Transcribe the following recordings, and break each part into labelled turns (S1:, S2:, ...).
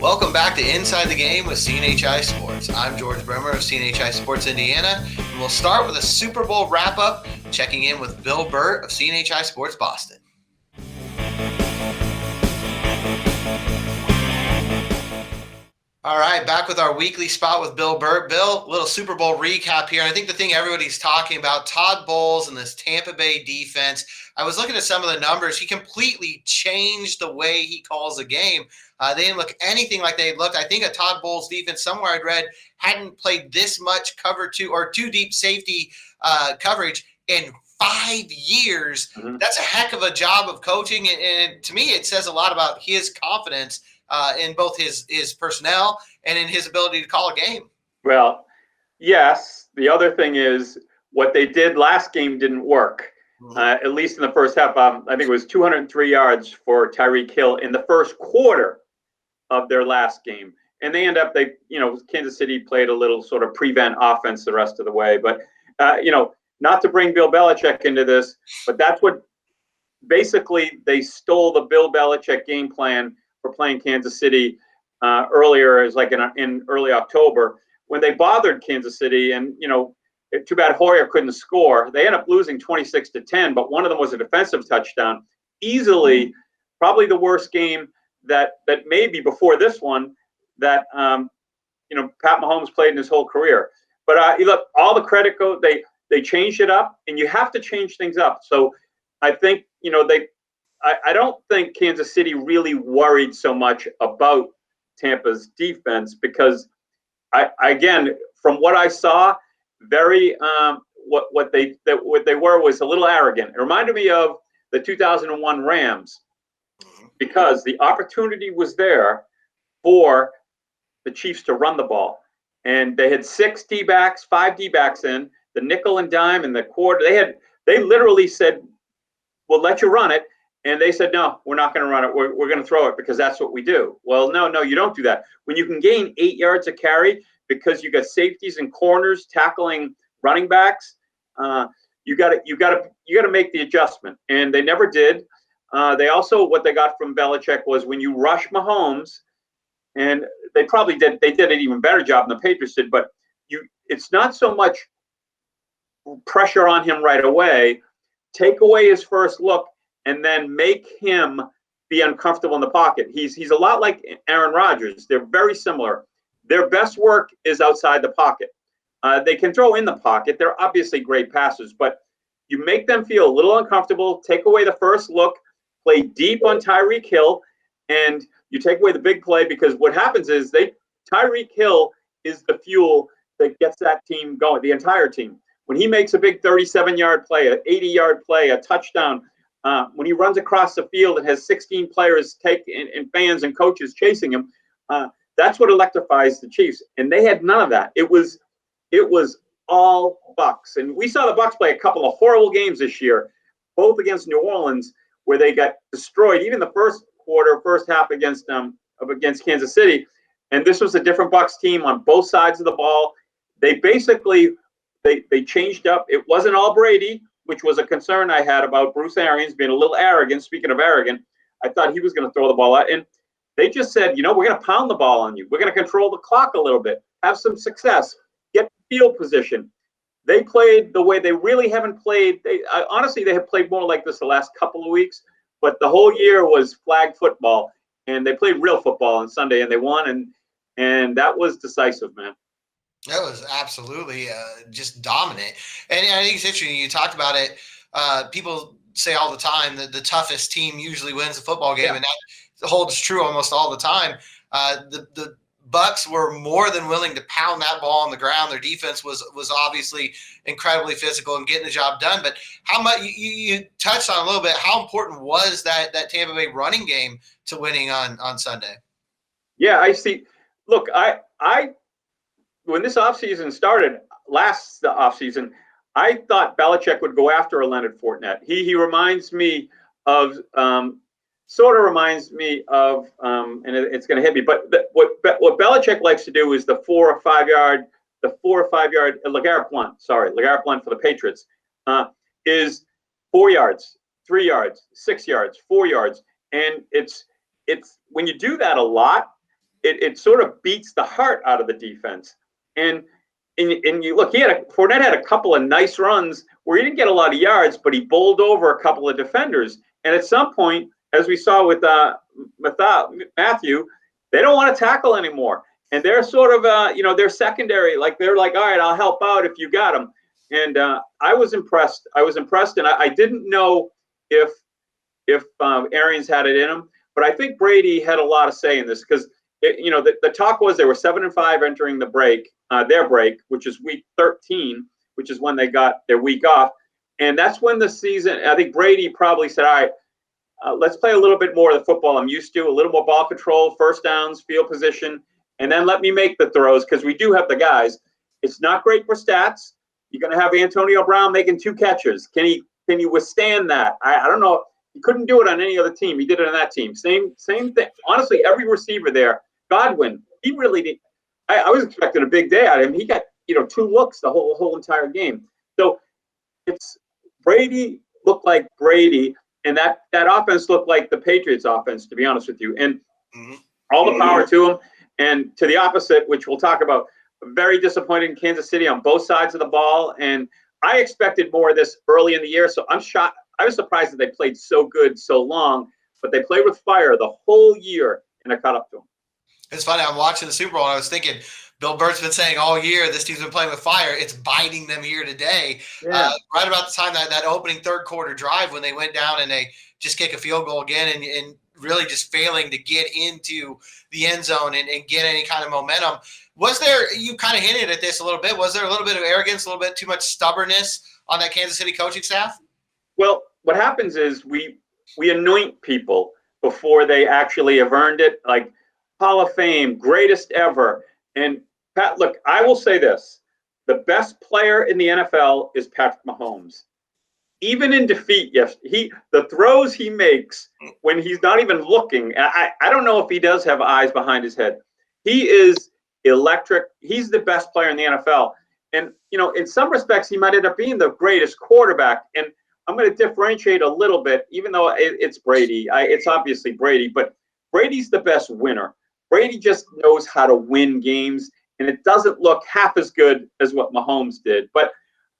S1: Welcome back to Inside the Game with CNHI Sports. I'm George Bremer of CNHI Sports Indiana, and we'll start with a Super Bowl wrap-up, checking in with Bill Burt of CNHI Sports Boston. All right, back with our weekly spot with Bill Burt. Bill, little Super Bowl recap here. I think the thing everybody's talking about, Todd Bowles and this Tampa Bay defense. I was looking at some of the numbers. He completely changed the way he calls a game. They didn't look anything like they looked. I think a Todd Bowles defense, somewhere I'd read, hadn't played this much cover two or two deep safety coverage in 5 years. Mm-hmm. That's a heck of a job of coaching. And to me, it says a lot about his confidence in both his personnel and in his ability to call a game.
S2: Well, yes. The other thing is what they did last game didn't work, at least in the first half. I think it was 203 yards for Tyreek Hill in the first quarter of their last game. And they end up, Kansas City played a little sort of prevent offense the rest of the way. But, not to bring Bill Belichick into this, but that's what basically they stole the Bill Belichick game plan for playing Kansas City earlier, as like in early October, when they bothered Kansas City. And, too bad Moyer couldn't score. They ended up losing 26-10, but one of them was a defensive touchdown. Easily, probably the worst game that maybe before this one that Pat Mahomes played in his whole career. But look, all the credit goes. They changed it up, and you have to change things up. So I think I don't think Kansas City really worried so much about Tampa's defense because again, from what I saw, very what they were was a little arrogant. It reminded me of the 2001 Rams because the opportunity was there for the Chiefs to run the ball, and they had 5 D-backs in the nickel and dime and the quarter. They literally said, "We'll let you run it." And they said, "No, we're not going to run it. We're going to throw it because that's what we do." Well, no, you don't do that. When you can gain 8 yards a carry because you got safeties and corners tackling running backs, you got to make the adjustment. And they never did. They also, what they got from Belichick was when you rush Mahomes, and they probably did. They did an even better job than the Patriots did. But it's not so much pressure on him right away. Take away his first look, and then make him be uncomfortable in the pocket. He's a lot like Aaron Rodgers. They're very similar. Their best work is outside the pocket. They can throw in the pocket. They're obviously great passers, but you make them feel a little uncomfortable, take away the first look, play deep on Tyreek Hill, and you take away the big play because what happens is Tyreek Hill is the fuel that gets that team going, the entire team. When he makes a big 37-yard play, an 80-yard play, a touchdown, when he runs across the field and has 16 players and fans and coaches chasing him, that's what electrifies the Chiefs. And they had none of that. It was all Bucs. And we saw the Bucs play a couple of horrible games this year, both against New Orleans, where they got destroyed, even the first half against Kansas City. And this was a different Bucs team on both sides of the ball. They basically they changed up. It wasn't all Brady, which was a concern I had about Bruce Arians being a little arrogant. Speaking of arrogant, I thought he was going to throw the ball out. And they just said, we're going to pound the ball on you. We're going to control the clock a little bit, have some success, get field position. They played the way they really haven't played. Honestly, they have played more like this the last couple of weeks, but the whole year was flag football. And they played real football on Sunday, and they won, and that was decisive, man.
S1: That was absolutely just dominant. And I think it's interesting. You talked about it. People say all the time that the toughest team usually wins a football game, and that holds true almost all the time. The Bucs were more than willing to pound that ball on the ground. Their defense was obviously incredibly physical and getting the job done. But how much you touched on a little bit, how important was that Tampa Bay running game to winning on Sunday?
S2: Yeah, I see. Look, I when this offseason started, last offseason, I thought Belichick would go after a Leonard Fournette. He reminds me of and it's going to hit me. But what Belichick likes to do is the 4 or 5 yard LeGarrette Blount for the Patriots is 4 yards, 3 yards, 6 yards, 4 yards, and it's when you do that a lot, it sort of beats the heart out of the defense. And you look, Fournette had a couple of nice runs where he didn't get a lot of yards, but he bowled over a couple of defenders. And at some point, as we saw with Matthew, they don't want to tackle anymore. And they're sort of, they're secondary. Like, they're like, all right, I'll help out if you got them. And I was impressed. And I didn't know if Arians had it in him. But I think Brady had a lot of say in this because, the talk was they were 7-5 entering the break, their break, which is week 13, which is when they got their week off. And that's when the season, I think Brady probably said, all right, let's play a little bit more of the football I'm used to, a little more ball control, first downs, field position, and then let me make the throws because we do have the guys. It's not great for stats. You're going to have Antonio Brown making 2 catches. Can you withstand that? I don't know. He couldn't do it on any other team. He did it on that team. Same thing. Honestly, every receiver there, Godwin, he really did. I was expecting a big day out of him. He got 2 looks the whole entire game. So it's Brady looked like Brady, and that offense looked like the Patriots offense, to be honest with you. And all the power to him. And to the opposite, which we'll talk about, very disappointed in Kansas City on both sides of the ball. And I expected more of this early in the year, so I'm shocked. I was surprised that they played so good so long, but they played with fire the whole year, and I caught up to them.
S1: It's funny. I'm watching the Super Bowl, and I was thinking, Bill Burt's been saying all year this team's been playing with fire. It's biting them here today.
S2: Yeah.
S1: Right about the time that opening third quarter drive when they went down and they just kick a field goal again and really just failing to get into the end zone and get any kind of momentum. Was there, you kind of hinted at this a little bit, was there a little bit of arrogance, a little bit too much stubbornness on that Kansas City coaching staff?
S2: Well, what happens is we anoint people before they actually have earned it, like Hall of Fame, greatest ever. And Pat, look, I will say this. The best player in the NFL is Patrick Mahomes. Even in defeat, yes, the throws he makes when he's not even looking, I don't know if he does have eyes behind his head. He is electric. He's the best player in the NFL. And, in some respects, he might end up being the greatest quarterback. And I'm going to differentiate a little bit, even though it's Brady. It's obviously Brady, but Brady's the best winner. Brady just knows how to win games, and it doesn't look half as good as what Mahomes did. But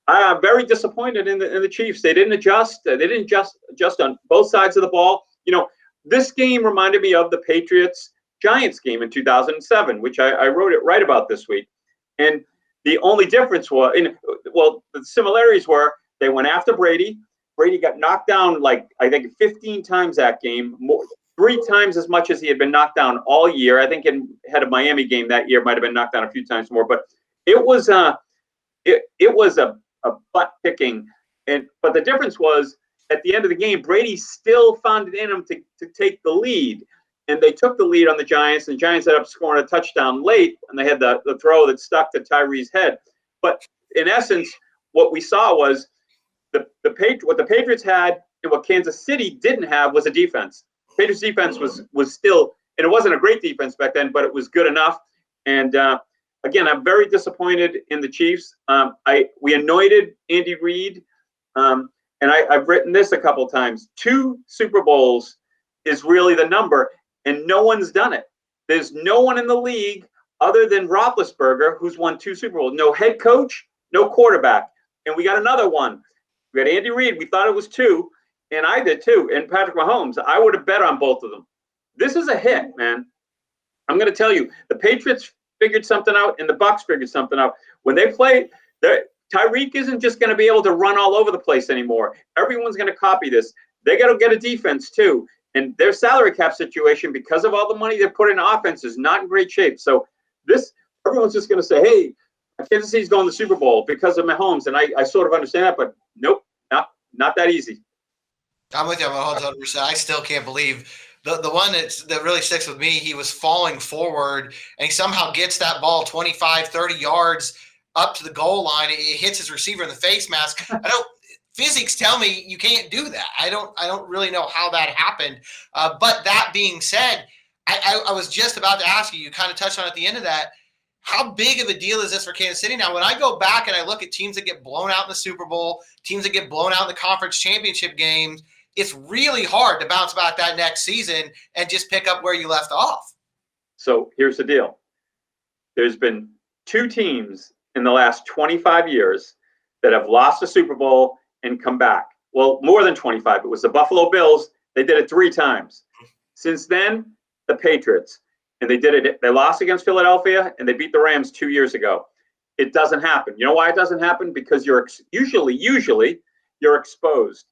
S2: I'm very disappointed in the Chiefs. They didn't adjust. They didn't adjust on both sides of the ball. This game reminded me of the Patriots-Giants game in 2007, which I wrote it right about this week. And the only difference was, the similarities were they went after Brady. Brady got knocked down, I think 15 times that game, 3 times as much as he had been knocked down all year. I think had a Miami game that year, might have been knocked down a few times more. But it was a butt kicking. But the difference was at the end of the game, Brady still found it in him to take the lead. And they took the lead on the Giants, and the Giants ended up scoring a touchdown late, and they had the throw that stuck to Tyree's head. But in essence, what we saw was what the Patriots had and what Kansas City didn't have was a defense. Patriots defense was still, and it wasn't a great defense back then, but it was good enough. And again, I'm very disappointed in the Chiefs. We anointed Andy Reid, and I've written this a couple times. 2 Super Bowls is really the number, and no one's done it. There's no one in the league other than Roethlisberger who's won 2 Super Bowls. No head coach, no quarterback. And we got another one. We got Andy Reid. We thought it was 2, and I did too. And Patrick Mahomes, I would have bet on both of them. This is a hit, man. I'm going to tell you, the Patriots figured something out, and the Bucs figured something out. When they play, Tyreek isn't just going to be able to run all over the place anymore. Everyone's going to copy this. They got to get a defense too. And their salary cap situation, because of all the money they put in offense, is not in great shape. So everyone's just going to say, hey, Kansas City's going to the Super Bowl because of Mahomes. And I sort of understand that, but nope, not that easy.
S1: I'm with you 100%. I still can't believe the one that really sticks with me. He was falling forward, and he somehow gets that ball 25, 30 yards up to the goal line. It hits his receiver in the face mask. Physics tell me you can't do that. I don't really know how that happened. But that being said, I was just about to ask you. You kind of touched on at the end of that. How big of a deal is this for Kansas City? Now, when I go back and I look at teams that get blown out in the Super Bowl, teams that get blown out in the conference championship games, it's really hard to bounce back that next season and just pick up where you left off.
S2: So here's the deal. There's been 2 teams in the last 25 years that have lost a Super Bowl and come back. Well, more than 25. It was the Buffalo Bills. They did it 3 times. Since then, the Patriots. And they did it. They lost against Philadelphia, and they beat the Rams 2 years ago. It doesn't happen. You know why it doesn't happen? Because you're usually you're exposed.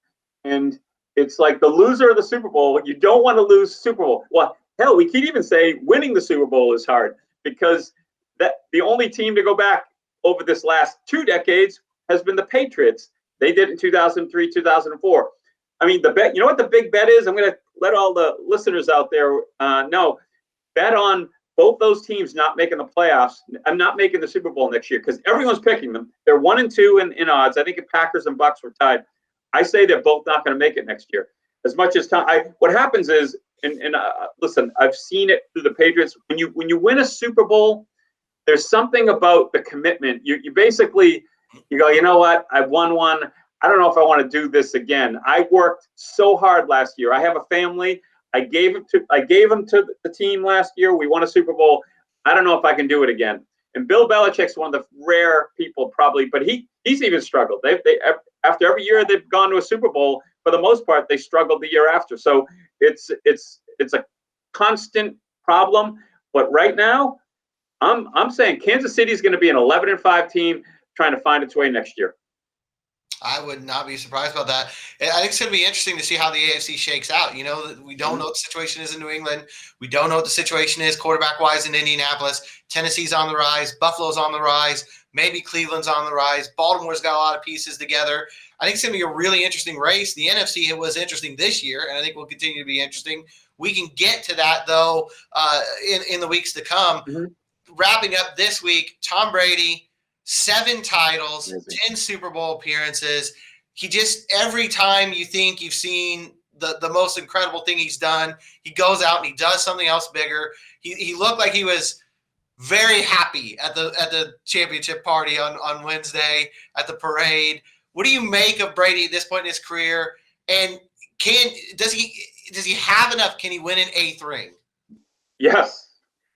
S2: And it's like the loser of the Super Bowl. You don't want to lose Super Bowl. Well, hell, we can even say winning the Super Bowl is hard because that the only team to go back over this last 2 decades has been the Patriots. They did it in 2003, 2004. I mean, the bet. You know what the big bet is? I'm going to let all the listeners out there know. Bet on both those teams not making the playoffs. I'm not making the Super Bowl next year because everyone's picking them. They're 1 and 2 in odds. I think the Packers and Bucks were tied. I say they're both not going to make it next year. As much as time, what happens is, and listen, I've seen it through the Patriots. When you win a Super Bowl, there's something about the commitment. You basically you go, you know what? I won one. I don't know if I want to do this again. I worked so hard last year. I have a family. I gave them to the team last year. We won a Super Bowl. I don't know if I can do it again. And Bill Belichick's one of the rare people probably, but he's even struggled. They after every year they've gone to a Super Bowl, for the most part, they struggled the year after. So it's a constant problem. But right now, I'm saying Kansas City is going to be an 11-5 team trying to find its way next year.
S1: I would not be surprised about that. I think it's going to be interesting to see how the AFC shakes out. You know, we don't know what the situation is in New England. We don't know what the situation is quarterback-wise in Indianapolis. Tennessee's on the rise. Buffalo's on the rise. Maybe Cleveland's on the rise. Baltimore's got a lot of pieces together. I think it's going to be a really interesting race. The NFC was interesting this year, and I think will continue to be interesting. We can get to that, though, in the weeks to come. Mm-hmm. Wrapping up this week, Tom Brady, 7 titles, amazing. 10 Super Bowl appearances. He just, every time you think you've seen the most incredible thing he's done, he goes out and he does something else bigger. He looked like he was very happy at the championship party on Wednesday at the parade. What do you make of Brady at this point in his career? And does he have enough? Can he win an 8th ring?
S2: Yes,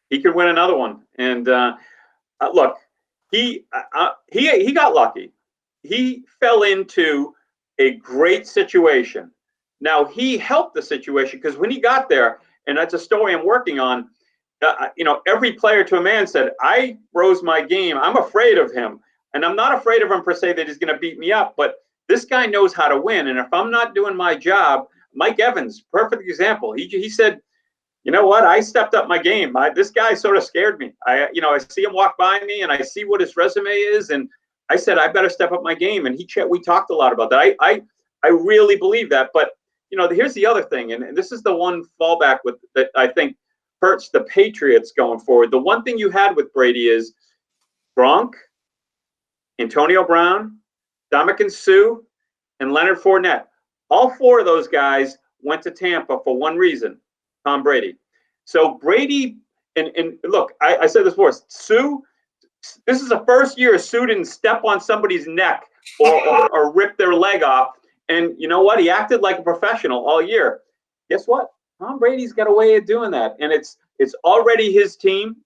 S2: he could win another one. And look, he got lucky. He fell into a great situation. Now, he helped the situation because when he got there, and that's a story I'm working on, every player to a man said, I rose my game. I'm afraid of him. And I'm not afraid of him per se that he's going to beat me up, but this guy knows how to win. And if I'm not doing my job, Mike Evans, perfect example. He said, you know what? I stepped up my game. This guy sort of scared me. I see him walk by me and I see what his resume is. And I said, I better step up my game. And we talked a lot about that. I really believe that. But, here's the other thing. And this is the one fallback that I think hurts the Patriots going forward. The one thing you had with Brady is Gronk, Antonio Brown, Ndamukong Suh, and Leonard Fournette. All 4 of those guys went to Tampa for one reason. Tom Brady. So Brady, and look, I said this before, Sue, this is the first year Sue didn't step on somebody's neck or rip their leg off. And you know what? He acted like a professional all year. Guess what? Tom Brady's got a way of doing that. And it's already his team.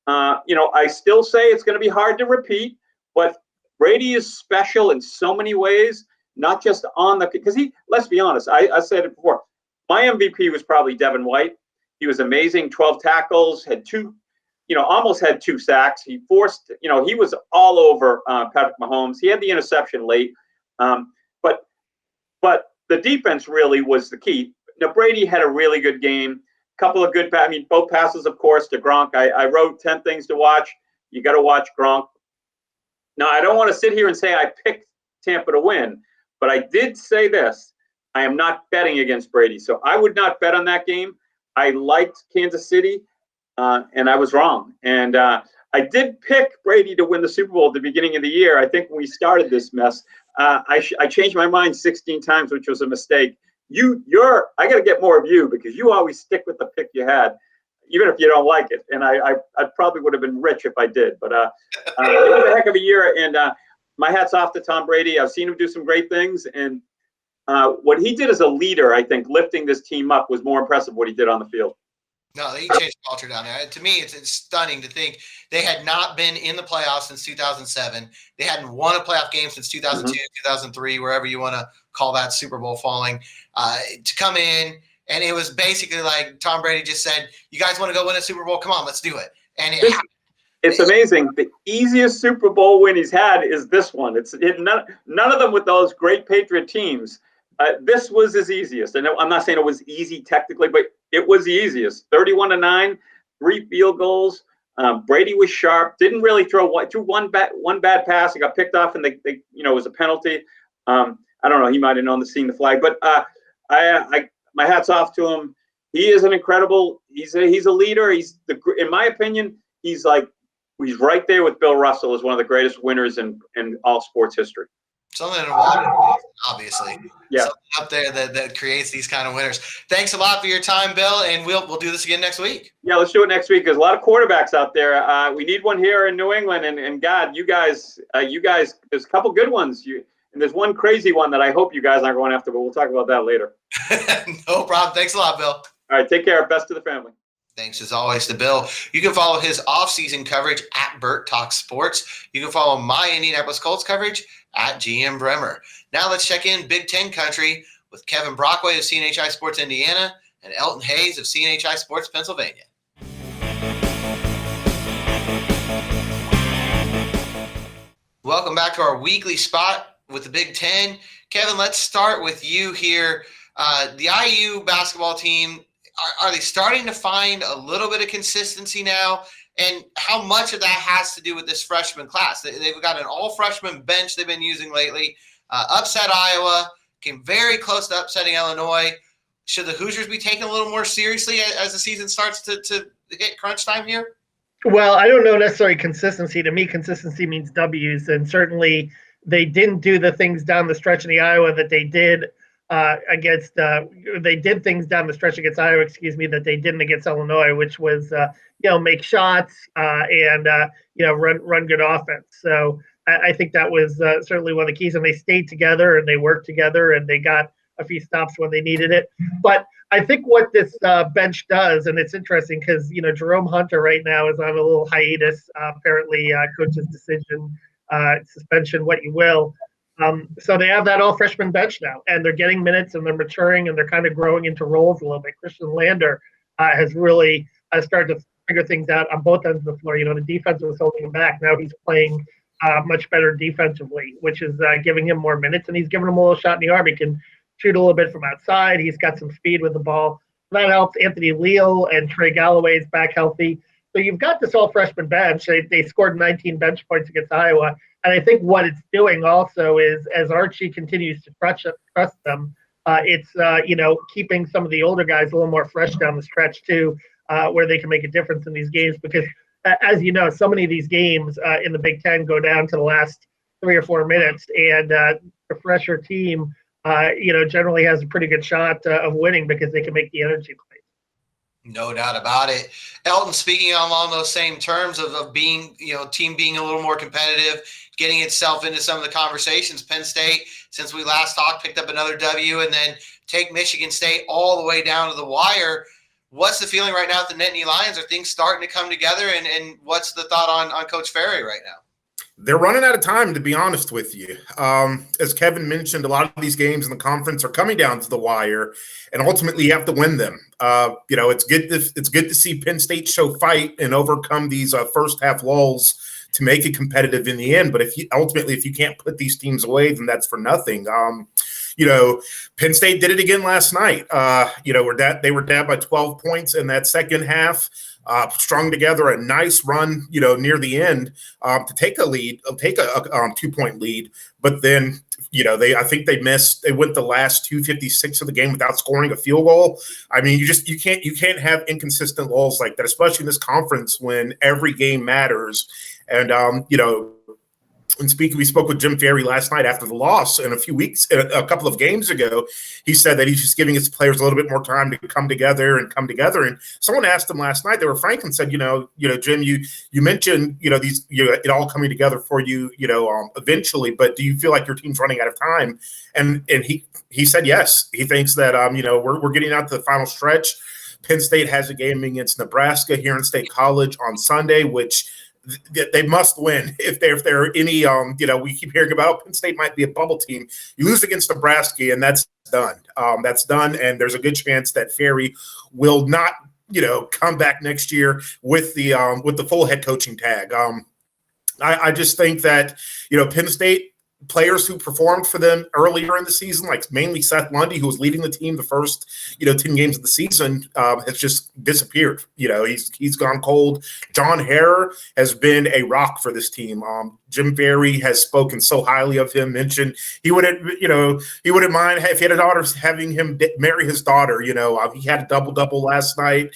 S2: I still say it's going to be hard to repeat, but Brady is special in so many ways, not just because let's be honest, I said it before, my MVP was probably Devin White. He was amazing, 12 tackles, had 2, almost had 2 sacks. He forced, he was all over Patrick Mahomes. He had the interception late. But the defense really was the key. Now, Brady had a really good game, couple of good, both passes, of course, to Gronk. I wrote 10 things to watch. You got to watch Gronk. Now, I don't want to sit here and say I picked Tampa to win, but I did say this. I am not betting against Brady. So I would not bet on that game. I liked Kansas City, and I was wrong. And I did pick Brady to win the Super Bowl at the beginning of the year. I think when we started this mess, I changed my mind 16 times, which was a mistake. I got to get more of you because you always stick with the pick you had, even if you don't like it. And I probably would have been rich if I did. But it was a heck of a year. And my hat's off to Tom Brady. I've seen him do some great things. And what he did as a leader, I think, lifting this team up was more impressive what he did on the field.
S1: No, they changed culture down there. To me, it's stunning to think they had not been in the playoffs since 2007. They hadn't won a playoff game since 2002, 2003, wherever you want to call that Super Bowl falling. To come in, and it was basically like Tom Brady just said, "You guys want to go win a Super Bowl? Come on, let's do it." And it happened.
S2: It's amazing. The easiest Super Bowl win he's had is this one. None of them with those great Patriot teams. This was his easiest. And I'm not saying it was easy technically, but it was the easiest. 31-9, 3 field goals. Brady was sharp. Didn't really threw one bad pass. He got picked off, and they it was a penalty. I don't know. He might have known the seeing the flag, but my hat's off to him. He is an incredible. He's a leader. In my opinion, he's right there with Bill Russell as one of the greatest winners in all sports history.
S1: Something in water, obviously.
S2: Yeah.
S1: Something up there that creates these kind of winners. Thanks a lot for your time, Bill, and we'll do this again next week.
S2: Yeah, let's do it next week. There's a lot of quarterbacks out there. We need one here in New England, and God, you guys, there's a couple good ones. And there's one crazy one that I hope you guys aren't going after, but we'll talk about that later.
S1: No problem. Thanks a lot, Bill.
S2: All right, take care. Best to the family.
S1: Thanks as always to Bill. You can follow his off-season coverage at Burt Talks Sports. You can follow my Indianapolis Colts coverage at GM Bremer. Now let's check in Big Ten country with Kevin Brockway of CNHI Sports Indiana and Elton Hayes of CNHI Sports Pennsylvania. Welcome back to our weekly spot with the Big Ten. Kevin, let's start with you here. The IU basketball team, are they starting to find a little bit of consistency now? And how much of that has to do with this freshman class? They've got an all-freshman bench they've been using lately. Upset Iowa, came very close to upsetting Illinois. Should the Hoosiers be taken a little more seriously as the season starts to hit crunch time here?
S3: Well, I don't know necessarily consistency. To me, consistency means W's, and certainly they didn't do the things down the stretch in the Iowa that they did against. They did things down the stretch against Iowa, that they didn't against Illinois, which was make shots and run good offense. So I think that was certainly one of the keys, and they stayed together and they worked together and they got a few stops when they needed it. But I think what this bench does, and it's interesting because Jerome Hunter right now is on a little hiatus, apparently coach's decision, suspension, what you will. So they have that all freshman bench now, and they're getting minutes and they're maturing and they're kind of growing into roles a little bit. Christian Lander has really started to figure things out on both ends of the floor. The defense was holding him back. Now he's playing much better defensively, which is giving him more minutes, and he's giving him a little shot in the arm. He can shoot a little bit from outside. He's got some speed with the ball. That helps. Anthony Leal and Trey Galloway is back healthy. So you've got this all freshman bench. They scored 19 bench points against Iowa. And I think what it's doing also is, as Archie continues to trust them, it's keeping some of the older guys a little more fresh down the stretch too, where they can make a difference in these games. Because as you know, so many of these games in the Big Ten go down to the last 3 or 4 minutes, and a fresher team, generally has a pretty good shot of winning because they can make the energy plays.
S1: No doubt about it. Elton, speaking along those same terms of being, team being a little more competitive, getting itself into some of the conversations. Penn State, since we last talked, picked up another W, and then take Michigan State all the way down to the wire. What's the feeling right now at the Nittany Lions? Are things starting to come together? And what's the thought on Coach Ferry right now?
S4: They're running out of time, to be honest with you. As Kevin mentioned, a lot of these games in the conference are coming down to the wire, and ultimately you have to win them. It's good to see Penn State show fight and overcome these first half lulls to make it competitive in the end. But if you can't put these teams away, then that's for nothing. Penn State did it again last night. They were down by 12 points in that second half. Strung together a nice run, near the end to take a 2-point lead. But then, I think they went the last 2:56 of the game without scoring a field goal. I mean, you can't have inconsistent lulls like that, especially in this conference when every game matters. And we spoke with Jim Ferry last night after the loss, and a couple of games ago, he said that he's just giving his players a little bit more time to come together. And someone asked him last night, they were frank and said, Jim, you mentioned, it all coming together for you, eventually, but do you feel like your team's running out of time? And he said, yes, he thinks that, we're getting out to the final stretch. Penn State has a game against Nebraska here in State College on Sunday, which they must win if they're any we keep hearing about Penn State might be a bubble team. You lose against Nebraska and that's done. That's done, and there's a good chance that Ferry will not come back next year with the full head coaching tag. I just think that Penn State players who performed for them earlier in the season, like mainly Seth Lundy, who was leading the team the first 10 games of the season, has just disappeared. He's gone cold. John Harrer has been a rock for this team. Jim Ferry has spoken so highly of him. Mentioned he wouldn't mind if he had a daughter having him marry his daughter. He had a double last night.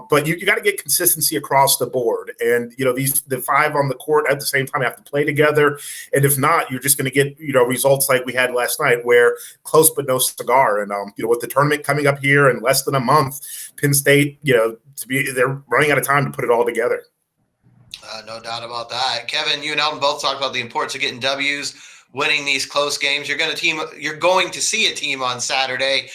S4: But you got to get consistency across the board, and the five on the court at the same time have to play together. And if not, you're just going to get results like we had last night, where close but no cigar. And with the tournament coming up here in less than a month, Penn State, they're running out of time to put it all together.
S1: No doubt about that. Kevin, you and Elton both talked about the importance of getting W's, winning these close games. You're going to see a team on Saturday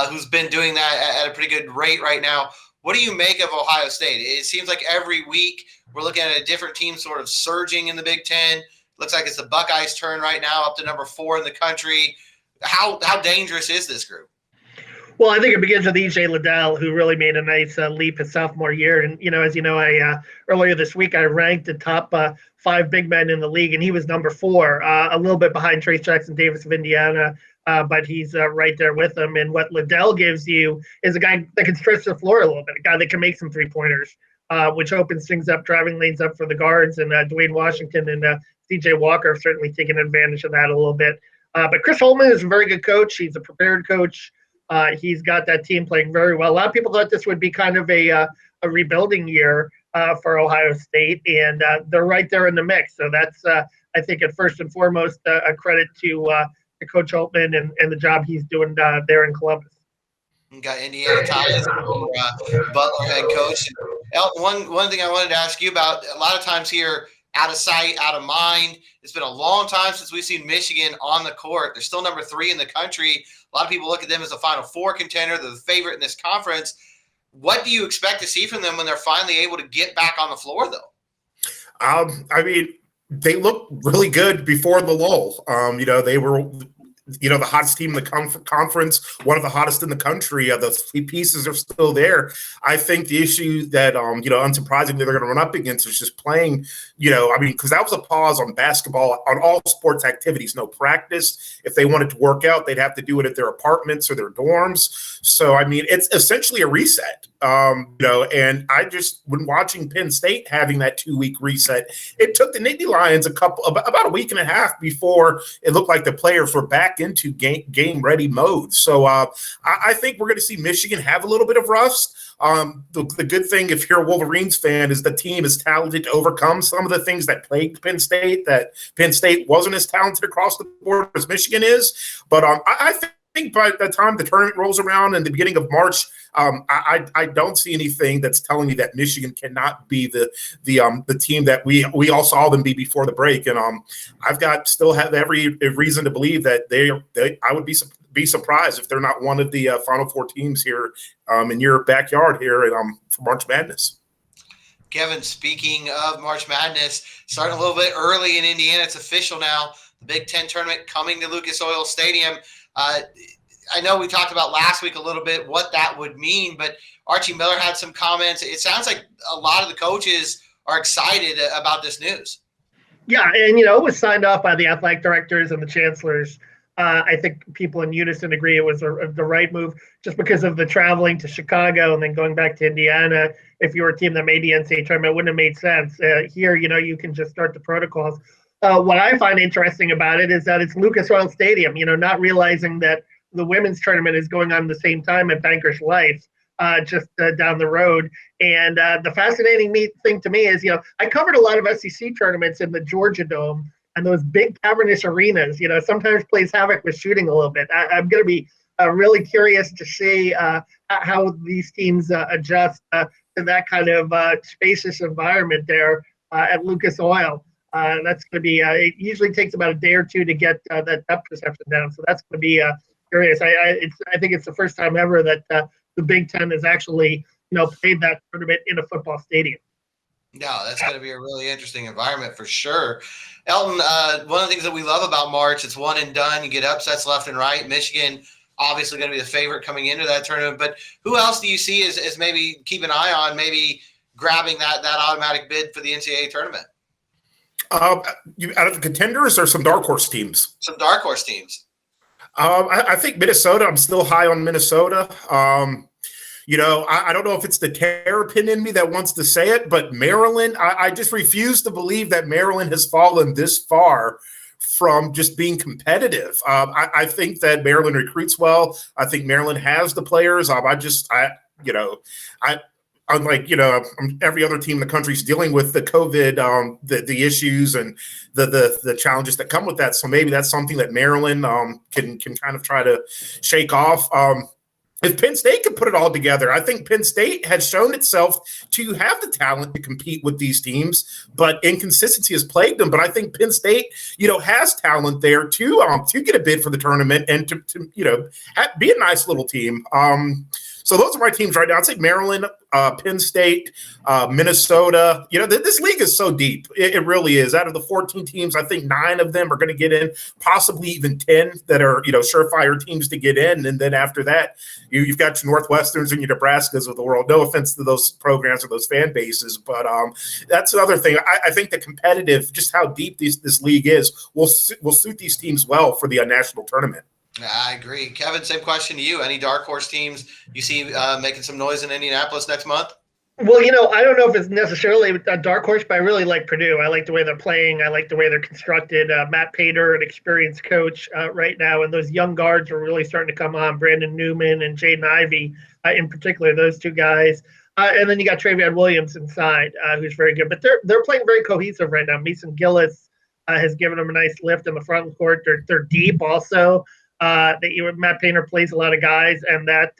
S1: who's been doing that at a pretty good rate right now. What do you make of Ohio State? It seems like every week we're looking at a different team sort of surging in the Big Ten. Looks like it's the Buckeyes' turn right now, up to number 4 in the country. How dangerous is this group?
S3: Well, I think it begins with E.J. Liddell, who really made a nice leap his sophomore year. And, as you know, earlier this week I ranked the top 5 big men in the league, and he was number 4, a little bit behind Trace Jackson Davis of Indiana, but he's right there with them. And what Liddell gives you is a guy that can stretch the floor a little bit, a guy that can make some three-pointers, which opens things up, driving lanes up for the guards. And Dwayne Washington and C.J. Walker have certainly taken advantage of that a little bit. But Chris Holtmann is a very good coach. He's a prepared coach. He's got that team playing very well. A lot of people thought this would be kind of a rebuilding year for Ohio State, and they're right there in the mix. So that's, I think, at first and foremost, a credit to Coach Holtmann and the job he's doing there in Columbus.
S1: You got Indiana ties, Butler head coach. Elton, one thing I wanted to ask you about, a lot of times here, out of sight, out of mind. It's been a long time since we've seen Michigan on the court. They're still number 3 in the country. A lot of people look at them as a Final Four contender. They're the favorite in this conference. What do you expect to see from them when they're finally able to get back on the floor, though?
S4: They looked really good before the lull. They were the hottest team in the conference, one of the hottest in the country. The pieces are still there. I think the issue that, unsurprisingly, they're going to run up against is just playing, because that was a pause on basketball, on all sports activities, no practice. If they wanted to work out, they'd have to do it at their apartments or their dorms. So, it's essentially a reset. And I just, when watching Penn State having that 2-week reset, it took the Nittany Lions about a week and a half before it looked like the players were back into game ready mode. So I think we're going to see Michigan have a little bit of rust. The good thing, if you're a Wolverines fan, is the team is talented to overcome some of the things that plagued Penn State, that Penn State wasn't as talented across the board as Michigan is. But I think by the time the tournament rolls around in the beginning of March, I don't see anything that's telling me that Michigan cannot be the team that we all saw them be before the break. And still have every reason to believe that I would be surprised if they're not one of the Final Four teams here in your backyard here for March Madness.
S1: Kevin, speaking of March Madness, starting a little bit early in Indiana, it's official now. The Big Ten tournament coming to Lucas Oil Stadium. I know we talked about last week a little bit what that would mean, but Archie Miller had some comments. It sounds like a lot of the coaches are excited about this news.
S3: Yeah, and it was signed off by the athletic directors and the chancellors. I think people in unison agree it was the right move, just because of the traveling to Chicago and then going back to Indiana. If you were a team that made the NCAA tournament, it wouldn't have made sense. Here, you can just start the protocols. What I find interesting about it is that it's Lucas Oil Stadium, not realizing that the women's tournament is going on at the same time at Bankers Life, just down the road. And the fascinating thing to me is, I covered a lot of SEC tournaments in the Georgia Dome and those big cavernous arenas, sometimes plays havoc with shooting a little bit. I'm going to be really curious to see how these teams adjust to that kind of spacious environment there at Lucas Oil. That's going to be, it usually takes about a day or two to get that depth perception down. So that's going to be curious. I think it's the first time ever that the Big Ten has actually, played that tournament in a football stadium.
S1: No, that's going to be a really interesting environment for sure. Elton, one of the things that we love about March, it's one and done. You get upsets left and right. Michigan, obviously going to be the favorite coming into that tournament. But who else do you see as maybe keep an eye on, maybe grabbing that automatic bid for the NCAA tournament?
S4: Out of the contenders or some dark horse teams?
S1: Some dark horse teams.
S4: I think Minnesota. I'm still high on Minnesota. I don't know if it's the terrapin in me that wants to say it, but Maryland, I just refuse to believe that Maryland has fallen this far from just being competitive. I think that Maryland recruits well. I think Maryland has the players. Unlike every other team in the country is dealing with the COVID, the issues and the challenges that come with that. So maybe that's something that Maryland can kind of try to shake off. If Penn State can put it all together, I think Penn State has shown itself to have the talent to compete with these teams, but inconsistency has plagued them. But I think Penn State, has talent there to get a bid for the tournament and to be a nice little team. So those are my teams right now. I'd say Maryland, Penn State, Minnesota. This league is so deep. It really is. Out of the 14 teams, I think 9 of them are going to get in, possibly even 10 that are, surefire teams to get in. And then after that, you've got your Northwesterns and your Nebraskas of the world. No offense to those programs or those fan bases, but that's another thing. I think the competitive, just how deep this league is, will suit these teams well for the national tournament.
S1: I agree. Kevin, same question to you. Any dark horse teams you see making some noise in Indianapolis next month?
S3: Well, I don't know if it's necessarily a dark horse, but I really like Purdue. I like the way they're playing. I like the way they're constructed. Matt Pater, an experienced coach right now, and those young guards are really starting to come on. Brandon Newman and Jaden Ivey, in particular, those two guys. And then you got Travion Williams inside, who's very good. But they're playing very cohesive right now. Mason Gillis has given them a nice lift in the front court. They're deep also. Matt Painter plays a lot of guys, and that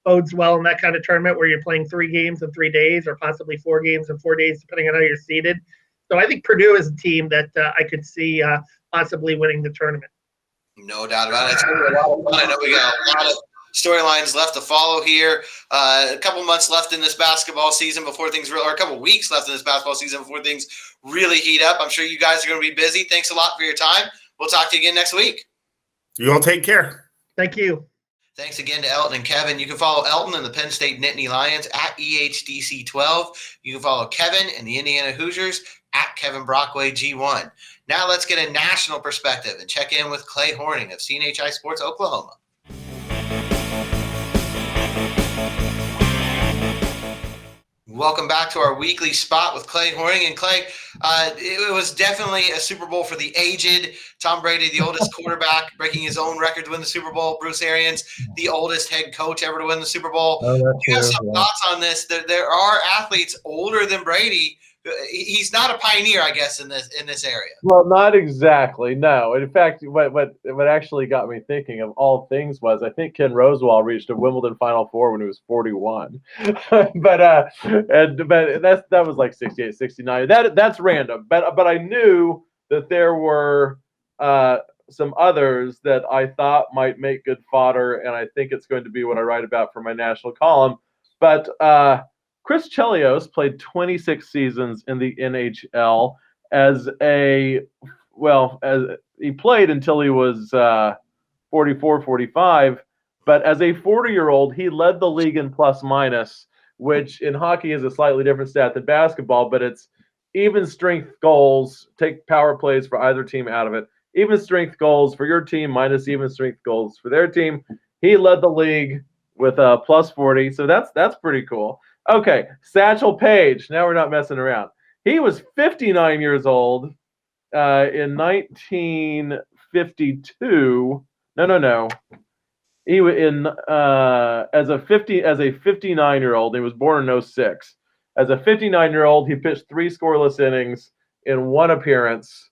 S3: bodes well in that kind of tournament where you're playing 3 games in 3 days or possibly 4 games in 4 days, depending on how you're seeded. So I think Purdue is a team that I could see possibly winning the tournament.
S1: No doubt about it. It's going to be a lot of fun. I know we got a lot of storylines left to follow here. A couple months left in this basketball season before things or a couple weeks left in this basketball season before things really heat up. I'm sure you guys are going to be busy. Thanks a lot for your time. We'll talk to you again next week.
S4: You all take care.
S3: Thank you.
S1: Thanks again to Elton and Kevin. You can follow Elton and the Penn State Nittany Lions at EHDC12. You can follow Kevin and the Indiana Hoosiers at Kevin Brockway G1. Now let's get a national perspective and check in with Clay Horning of CNHI Sports Oklahoma. Welcome back to our weekly spot with Clay Horning. And Clay, it was definitely a Super Bowl for the aged. Tom Brady, the oldest quarterback, breaking his own record to win the Super Bowl. Bruce Arians, the oldest head coach ever to win the Super Bowl. You have some thoughts on this? There are athletes older than Brady. He's not a pioneer, I guess, in this area.
S5: Well, not exactly. No. In fact, what actually got me thinking of all things was I think Ken Rosewall reached a Wimbledon Final Four when he was 41. but that was like 68, 69. That's random. But I knew that there were some others that I thought might make good fodder, and I think it's going to be what I write about for my national column. But Chris Chelios played 26 seasons in the NHL as he played until he was 44, 45. But as a 40-year-old, he led the league in plus minus, which in hockey is a slightly different stat than basketball, but it's even strength goals, take power plays for either team out of it, even strength goals for your team minus even strength goals for their team. He led the league with a plus 40, so that's pretty cool. Okay, Satchel Paige. Now we're not messing around. He was 59 years old in 1952. No. He was in as a 59-year-old. He was born in 06. As a 59-year-old, he pitched 3 scoreless innings in 1 appearance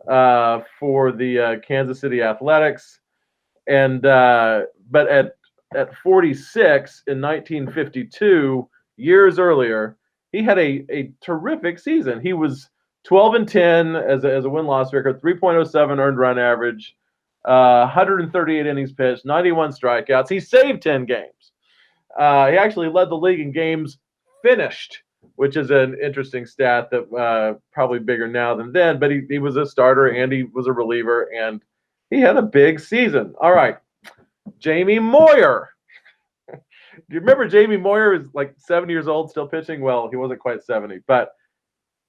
S5: for the Kansas City Athletics, and but at 46 in 1952. Years earlier, he had a terrific season. He was 12-10 as a win-loss record, 3.07 earned run average, 138 innings pitched, 91 strikeouts. He saved 10 games. He actually led the league in games finished, which is an interesting stat that probably bigger now than then. But he was a starter and he was a reliever, and he had a big season. All right, Jamie Moyer. Do you remember Jamie Moyer is like 70 years old, still pitching? Well, he wasn't quite 70, but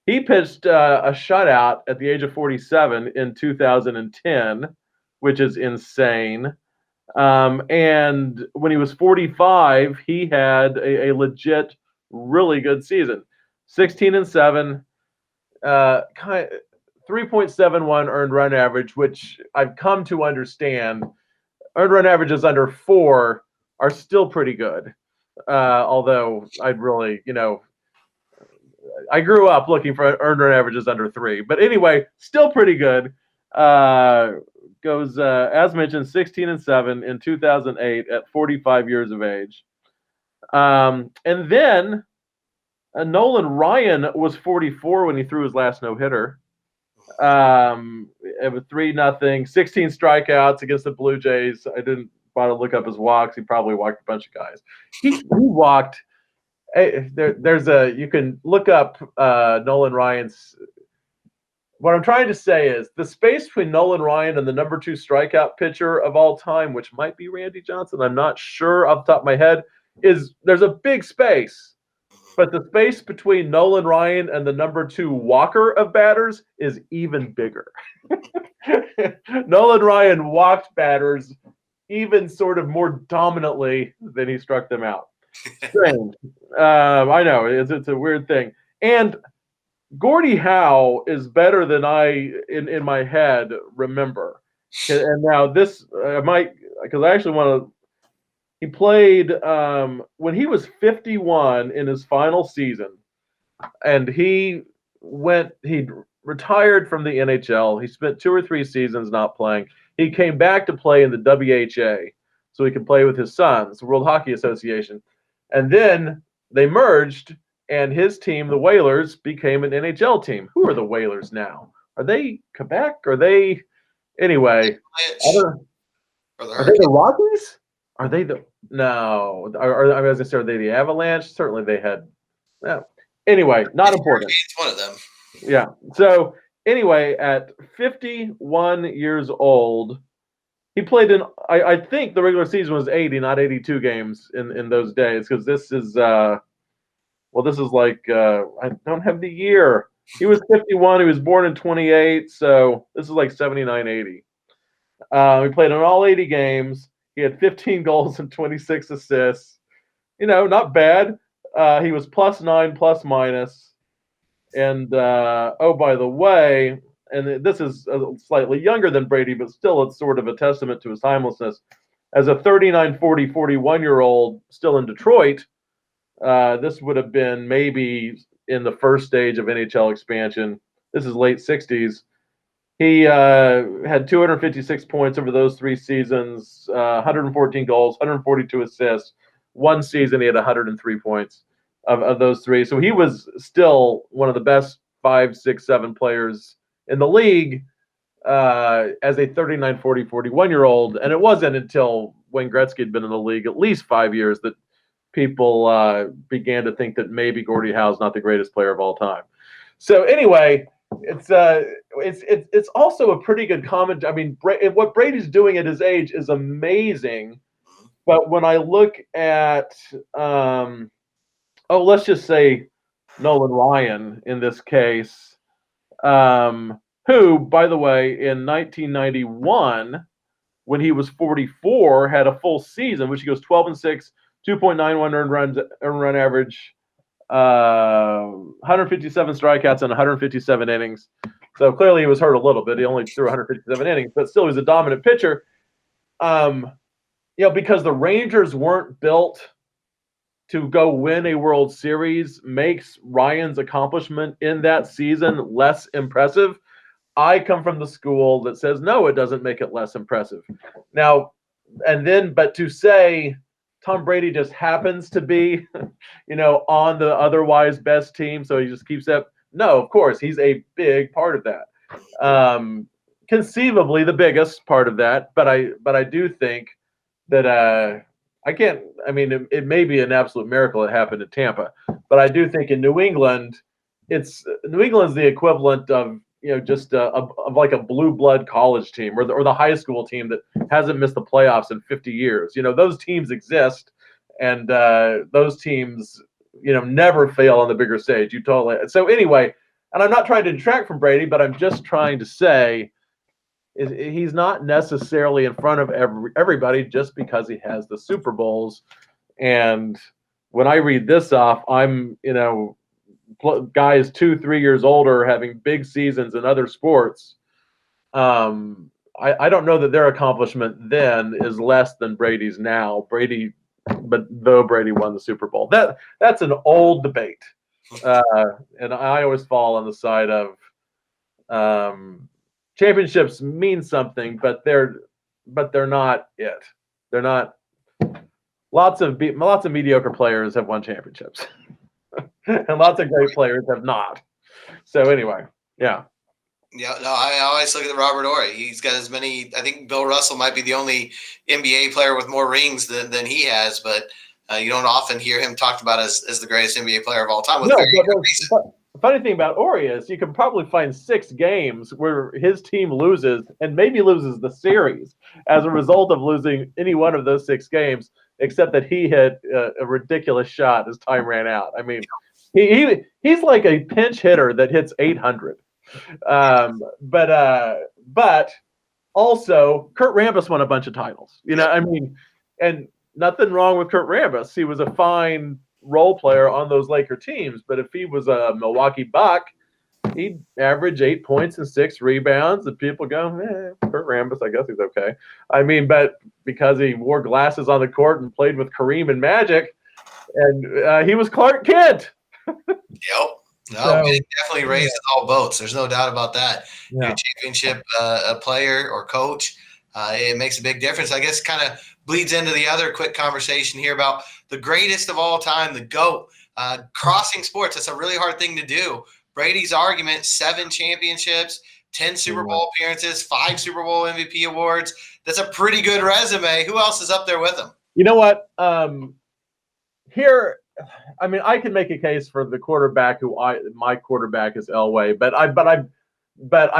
S5: he pitched a shutout at the age of 47 in 2010, which is insane. And when he was 45, he had a legit, really good season. 16-7, 3.71 earned run average, which I've come to understand. Earned run averages under 4 are still pretty good. Although I'd really, I grew up looking for earned run averages under 3. But anyway, still pretty good. Goes, as mentioned, 16-7 in 2008 at 45 years of age. And then Nolan Ryan was 44 when he threw his last no-hitter. It was 3-0, 16 strikeouts against the Blue Jays. I didn't bother to look up his walks. He probably walked a bunch of guys. He walked. You can look up Nolan Ryan's. What I'm trying to say is the space between Nolan Ryan and the number 2 strikeout pitcher of all time, which might be Randy Johnson, I'm not sure off the top of my head, there's a big space. But the space between Nolan Ryan and the number 2 walker of batters is even bigger. Nolan Ryan walked batters even sort of more dominantly than he struck them out. Strange. I know, it's a weird thing. And Gordie Howe is better than I, in my head, remember. And now this, I might, because I actually want to, he played when he was 51 in his final season, and he retired from the NHL. He spent 2 or 3 seasons not playing. He came back to play in the WHA so he could play with his sons, the World Hockey Association. And then they merged, and his team, the Whalers, became an NHL team. Who are the Whalers now? Are they Quebec? Are they anyway? Are they the Rockies? Are they the no? I was gonna say, are they the Avalanche? Certainly, they had. Anyway, not important.
S1: It's one of them.
S5: Yeah. So anyway, at 51 years old, he played in. I think the regular season was 80, not 82 games in those days, because this is this is like I don't have the year. He was 51. He was born in 28, so this is like 79, 80. He played in all 80 games. He had 15 goals and 26 assists. Not bad. He was +9, ±. And by the way, and this is slightly younger than Brady, but still it's sort of a testament to his timelessness. As a 39, 40, 41-year-old still in Detroit, this would have been maybe in the first stage of NHL expansion. This is late 60s. He had 256 points over those 3 seasons, 114 goals, 142 assists. One season he had 103 points of those 3. So he was still one of the best 5, 6, 7 players in the league as a 39, 40, 41-year-old. And it wasn't until Wayne Gretzky had been in the league at least 5 years that people began to think that maybe Gordie Howe's not the greatest player of all time. So anyway, it's also a pretty good comment. I mean, what Brady's doing at his age is amazing. But when I look at, let's just say Nolan Ryan in this case, who, by the way, in 1991, when he was 44, had a full season, which he goes 12-6, 2.91 earned run average, 157 strikeouts and 157 innings. So clearly he was hurt a little bit. He only threw 157 innings, but still he was a dominant pitcher. Because the Rangers weren't built to go win a World Series makes Ryan's accomplishment in that season less impressive. I come from the school that says, no, it doesn't make it less impressive. Now, but to say Tom Brady just happens to be, on the otherwise best team, so he just keeps that. No, of course, he's a big part of that. Conceivably the biggest part of that, but I do think that I can't. I mean, it may be an absolute miracle it happened in Tampa, but I do think in New England, New England's the equivalent of just of like a blue blood college team or the high school team that hasn't missed the playoffs in 50 years. Those teams exist, and those teams never fail on the bigger stage. So anyway, and I'm not trying to detract from Brady, but I'm just trying to say he's not necessarily in front of everybody just because he has the Super Bowls. And when I read this off, I'm guys 2-3 years older having big seasons in other sports. I don't know that their accomplishment then is less than Brady's now. But though Brady won the Super Bowl, that's an old debate, and I always fall on the side of championships mean something, but they're not it. They're not. Lots of mediocre players have won championships, and lots of great players have not. So anyway, yeah.
S1: Yeah, no, I always look at Robert Horry. He's got as many. I think Bill Russell might be the only NBA player with more rings than he has, but you don't often hear him talked about as the greatest NBA player of all time.
S5: No, but the funny thing about Horry is you can probably find 6 games where his team loses and maybe loses the series as a result of losing any one of those 6 games, except that he hit a ridiculous shot as time ran out. I mean, he's like a pinch hitter that hits 800. But also Kurt Rambis won a bunch of titles. I mean, and nothing wrong with Kurt Rambis. He was a fine role player on those Laker teams, but if he was a Milwaukee Buck, he'd average 8 points and 6 rebounds, and people go, Kurt Rambis, I guess he's okay. I mean, but because he wore glasses on the court and played with Kareem and Magic, and he was Clark Kent.
S1: Yep. No, it definitely raises all boats. There's no doubt about that.
S5: Yeah.
S1: You're a championship player or coach, it makes a big difference. I guess kind of bleeds into the other quick conversation here about the greatest of all time, the GOAT. Crossing sports, that's a really hard thing to do. Brady's argument, 7 championships, 10 Super Bowl appearances, 5 Super Bowl MVP awards. That's a pretty good resume. Who else is up there with him? You know what? I mean, I can make a case for the quarterback my quarterback is Elway, but I'm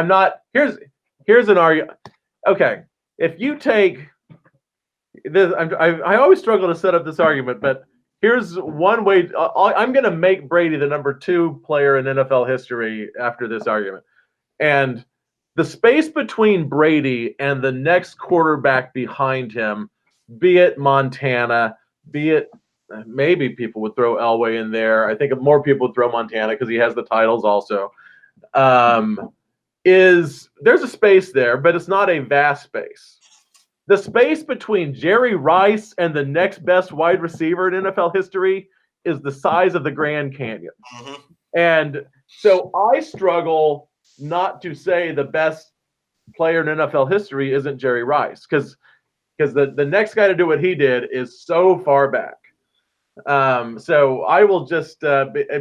S1: not. Here's an argument. Okay, if you take this, I always struggle to set up this argument, but here's one way. I'm going to make Brady the number 2 player in NFL history after this argument, and the space between Brady and the next quarterback behind him, be it Montana, be it maybe people would throw Elway in there. I think more people would throw Montana because he has the titles also. There's a space there, but it's not a vast space. The space between Jerry Rice and the next best wide receiver in NFL history is the size of the Grand Canyon. Mm-hmm. And so I struggle not to say the best player in NFL history isn't Jerry Rice because the next guy to do what he did is so far back. So I will just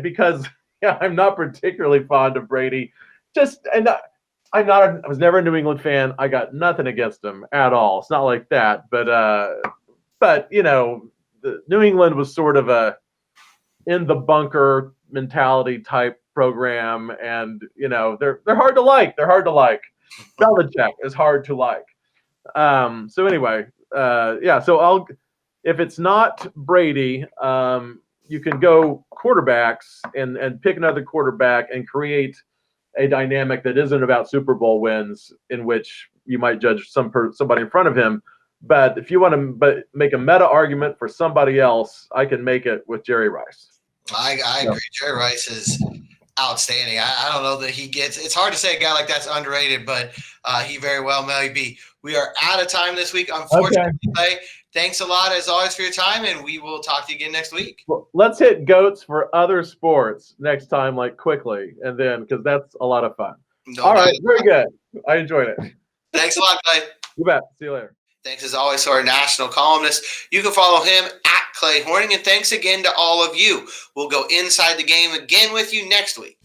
S1: because I'm not particularly fond of Brady. I was never a New England fan. I got nothing against him at all. It's not like that. But the New England was sort of a in the bunker mentality type program, and they're hard to like. They're hard to like. Belichick is hard to like. So anyway, So if it's not Brady, you can go quarterbacks and pick another quarterback and create a dynamic that isn't about Super Bowl wins, in which you might judge somebody in front of him. But if you want to make a meta argument for somebody else, I can make it with Jerry Rice. I agree. Jerry Rice is outstanding. I don't know that he gets. It's hard to say a guy like that's underrated, but he very well may be. We are out of time this week, unfortunately. Okay. Thanks a lot, as always, for your time, and we will talk to you again next week.
S5: Well, let's hit GOATs for other sports next time, quickly, and then because that's a lot of fun. All right, very good. I enjoyed it.
S1: Thanks a lot, Clay.
S5: You bet. See you later.
S1: Thanks, as always, to our national columnist. You can follow him at Clay Horning, and thanks again to all of you. We'll go inside the game again with you next week.